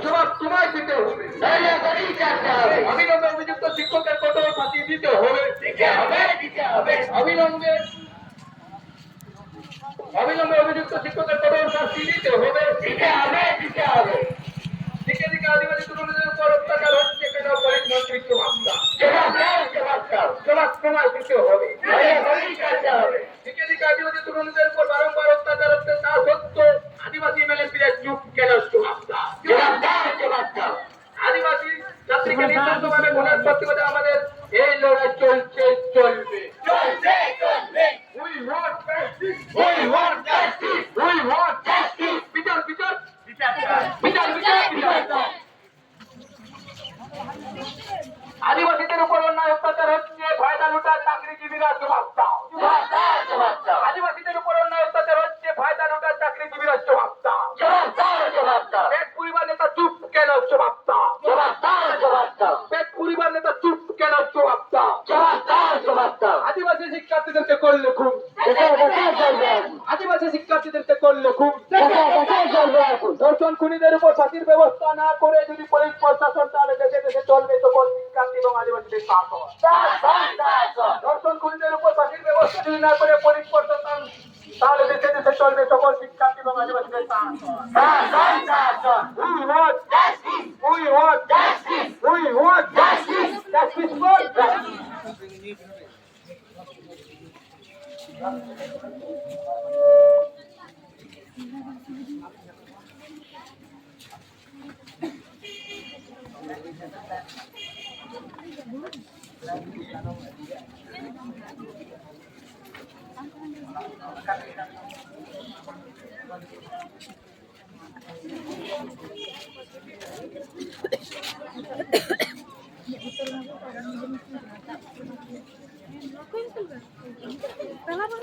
জবাব তোমায় দিতে হবে। অবিলম্বে অভিযুক্ত শিক্ষকের কঠোর শাস্তি দিতে হবে। অবিলম্বে অভিযুক্ত শিক্ষকের কঠোর শাস্তি দিতে হবে। দিকে দিকে আদিবাসী তরুণদের উপর অত্যাচার হচ্ছে কেন? পুলিশ মন্ত্রী জবাব তোমায় দিতে হবে। দিকে দিকে আদিবাসী তরুণদের উপর বারংবার অত্যাচার হচ্ছে, তা সত্ত্বেও আদিবাসী এমএলএ চুপ কেন? জবাব দাও। আদিবাসী জাতিকে নিঃশর্তভাবে মনের প্রতিবাদে আমাদের এই লড়াই চলবে। We want justice. বিচার। আদিবাসীদের উপর অন্যায় অত্যাচার হচ্ছে, ফায়দা লুটার চাকরিজীবীরা জবাব দাও। আদিবাসীদের উপর অন্যায় অত্যাচার হচ্ছে, ফায়দা লুটার চাকরিজীবীরা জবাব দাও। পেট পরিবার নেতা চুপ কেন? জবাব দাও। পেট পরিবার নেতা চুপ কেন? জবাব দাও। আদিবাসী শিক্ষার্থীদেরকে করলে খুব ধর্ষণ খুনিদের উপর ফাঁসির ব্যবস্থা না করে যদি পুলিশ প্রশাসন, তাহলে দেশে দেশে চলবে সকল শিক্ষার্থী এবং আদিবাসীদের শাসন। ধর্ষণ খুনিদের উপর ফাঁসির ব্যবস্থা যদি না করে পুলিশ প্রশাসন, তাহলে দেশে দেশে চলবে সকল শিক্ষার্থী এবং আদিবাসীদের শাসন। We want justice. Justice for justice. Kenapa